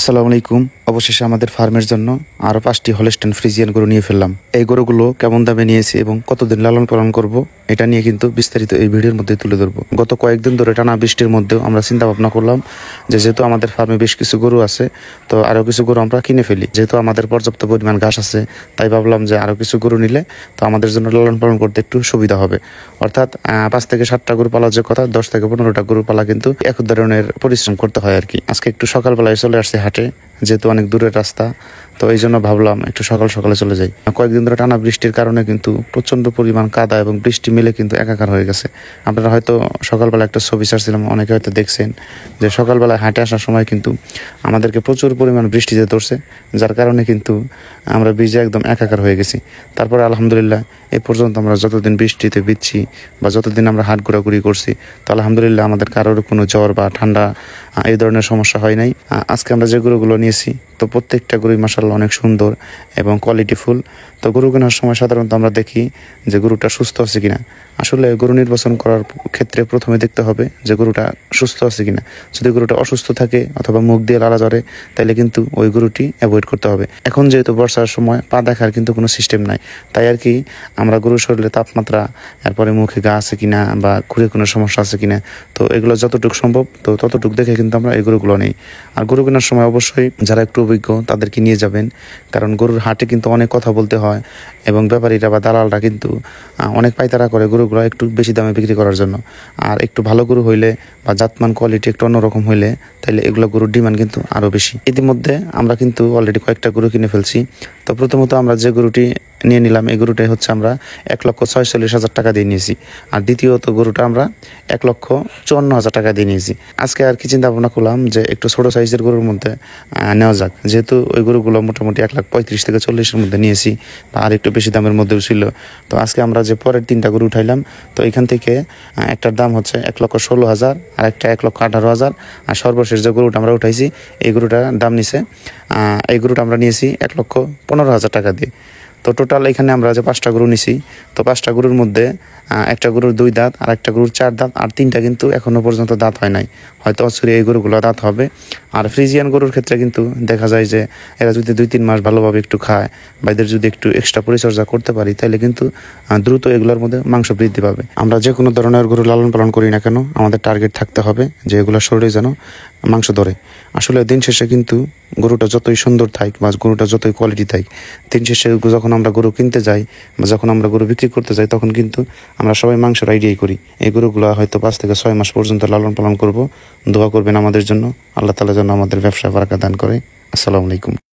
আসসালামু আলাইকুম। অবশেষে আমাদের ফার্মের জন্য আরও 5টি হলস্টাইন ফ্রিজিয়ান গরু নিয়ে ফেললাম। এই গরুগুলো কেমন দামে নিয়েছি এবং কতদিন লালন পালন করব এটা নিয়ে কিন্তু বিস্তারিত এই ভিডিওর মধ্যে তুলে ধরবো। গত কয়েকদিন ধরে টানা বৃষ্টির মধ্যেও আমরা চিন্তা ভাবনা করলাম যে যেহেতু আমাদের ফার্মে বেশ কিছু গরু আছে, তো আরও কিছু গরু আমরা কিনে ফেলি। যেহেতু আমাদের পর্যাপ্ত পরিমাণ ঘাস আছে, তাই ভাবলাম যে আরও কিছু গরু নিলে তো আমাদের জন্য লালন পালন করতে একটু সুবিধা হবে। অর্থাৎ 5 থেকে 7টা গরু পালা যে কথা, 10 থেকে 15টা গরু পালা কিন্তু এক ধরনের পরিশ্রম করতে হয় আর কি। আজকে একটু সকালবেলায় চলে আসছে হাটে, যেহেতু অনেক দূরের রাস্তা, তো এই জন্য ভাবলাম একটু সকালে চলে যাই। কয়েকদিন ধরে টানা বৃষ্টির কারণে কিন্তু প্রচন্ড পরিমাণ কাদা এবং বৃষ্টি মিলে কিন্তু একাকার হয়ে গেছে। আপনারা হয়তো সকালবেলা একটা ছবি ছাড়ছিলাম, অনেকে হয়তো দেখছেন যে সকালবেলায় হাটে আসার সময় কিন্তু আমাদেরকে প্রচুর পরিমাণ বৃষ্টিতে ধরছে, যার কারণে কিন্তু আমরা ভিজে একদম একাকার হয়ে গেছি। তারপরে আলহামদুলিল্লাহ এই পর্যন্ত আমরা যতদিন বৃষ্টিতে ভিজছি বা যতদিন আমরা হাট ঘোরাঘুরি করছি, তো আলহামদুলিল্লাহ আমাদের কারোর কোনো জ্বর বা ঠান্ডা এই ধরনের সমস্যা হয় নাই। আজকে আমরা যে গরুগুলো নিয়েছি, তো প্রত্যেকটা গরুই মাশাআল্লাহ অনেক সুন্দর এবং কোয়ালিটিফুল। তো গরু কেনার সময় সাধারণত আমরা দেখি যে গরুটা সুস্থ আছে কিনা। আসলে গরু নির্বাচন করার ক্ষেত্রে প্রথমে দেখতে হবে যে গরুটা সুস্থ আছে কিনা। যদি গরুটা অসুস্থ থাকে অথবা মুখ দিয়ে লালা ঝরে, তাইলে কিন্তু ওই গরুটি অ্যাভয়েড করতে হবে। এখন যেহেতু বর্ষার সময় পা দেখার কিন্তু কোনো সিস্টেম নাই, তাই আর কি আমরা গরুর শরীরে তাপমাত্রা, এরপরে মুখে ঘা আছে কিনা বা খুঁড়ে কোনো সমস্যা আছে কিনা, তো এগুলো যতটুকু সম্ভব তো ততটুকু দেখে কিন্তু আমরা এই গরুগুলো নেই। আর গরু কেনার সময় অবশ্যই যারা একটু অভিজ্ঞ তাদেরকে নিয়ে যাবেন, কারণ গরুর হাটে কিন্তু অনেক কথা বলতে হয় এবং ব্যাপারীরা বা দালালরা কিন্তু অনেক পাইতারা করে গরুগুলো একটু বেশি দামে বিক্রি করার জন্য। আর একটু ভালো গরু হইলে বা জাতমান কোয়ালিটি একটু অন্যরকম হইলে তাহলে এগুলো গরুর ডিমান্ড কিন্তু আরও বেশি। ইতিমধ্যে আমরা কিন্তু অলরেডি কয়েকটা গরু কিনে ফেলছি। তো প্রথমত আমরা যে গরুটি নিয়ে নিলাম, এই গরুটাই হচ্ছে আমরা 1,46,000 টাকা দিয়ে নিয়েছি। আর দ্বিতীয়ত গরুটা আমরা 1,54,000 টাকা দিয়ে নিয়েছি। আজকে আর কি চিন্তা ভাবনা করলাম যে একটু ছোট সাইজের গরুর মধ্যে নেওয়া যাক, যেহেতু ওই গরুগুলো মোটামুটি 1,35,000 থেকে 40,000 মধ্যে নিয়েছি বা আর একটু বেশি দামের মধ্যেও ছিল। তো আজকে আমরা যে পরের 3টা গরু উঠাইলাম, তো এখান থেকে একটার দাম হচ্ছে 1,16,000, আর একটা 1,18,000, আর সর্বশেষ যে গরুটা আমরা উঠাইছি এই গরুটার দাম নিছে, এই গরুটা আমরা নিয়েছি 1,15,000 টাকা দিয়ে। তো টোটাল এখানে আমরা যে 5টা গরু নিছি, তো 5টা গরুর মধ্যে একটা গরুর 2 দাঁত, আর একটা গরুর 4 দাঁত, আর 3টা কিন্তু এখনো পর্যন্ত দাঁত হয় নাই। হয়তো অচিরে এই গরুগুলো দাঁত হবে। আর ফ্রিজিয়ান গরুর ক্ষেত্রে কিন্তু দেখা যায় যে এরা যদি 2-3 মাস ভালোভাবে একটু খায় বা এদের যদি একটু এক্সট্রা পরিচর্যা করতে পারি, তাহলে কিন্তু দ্রুত এগুলোর মধ্যে মাংস বৃদ্ধি পাবে। আমরা যে কোনো ধরনের গরু লালন পালন করি না কেন, আমাদের টার্গেট থাকতে হবে যে এগুলোর শরীরে যেন মাংস ধরে। আসলে দিন শেষে কিন্তু গরুটা যতই সুন্দর থাক বা গরুটা যতই কোয়ালিটি থাক, দিন শেষে যখন আমরা গরু কিনতে যাই বা যখন আমরা গরু বিক্রি করতে যাই, তখন কিন্তু আমরা সবাই মাংসের আইডিয়াই করি। এই গরুগুলো হয়তো 5 থেকে 6 মাস পর্যন্ত লালন পালন করব। দোয়া করবেন আমাদের জন্য, আল্লাহ তাআলা যেন আমাদের ব্যবসায় বারাকা দান করে। আসসালামু আলাইকুম।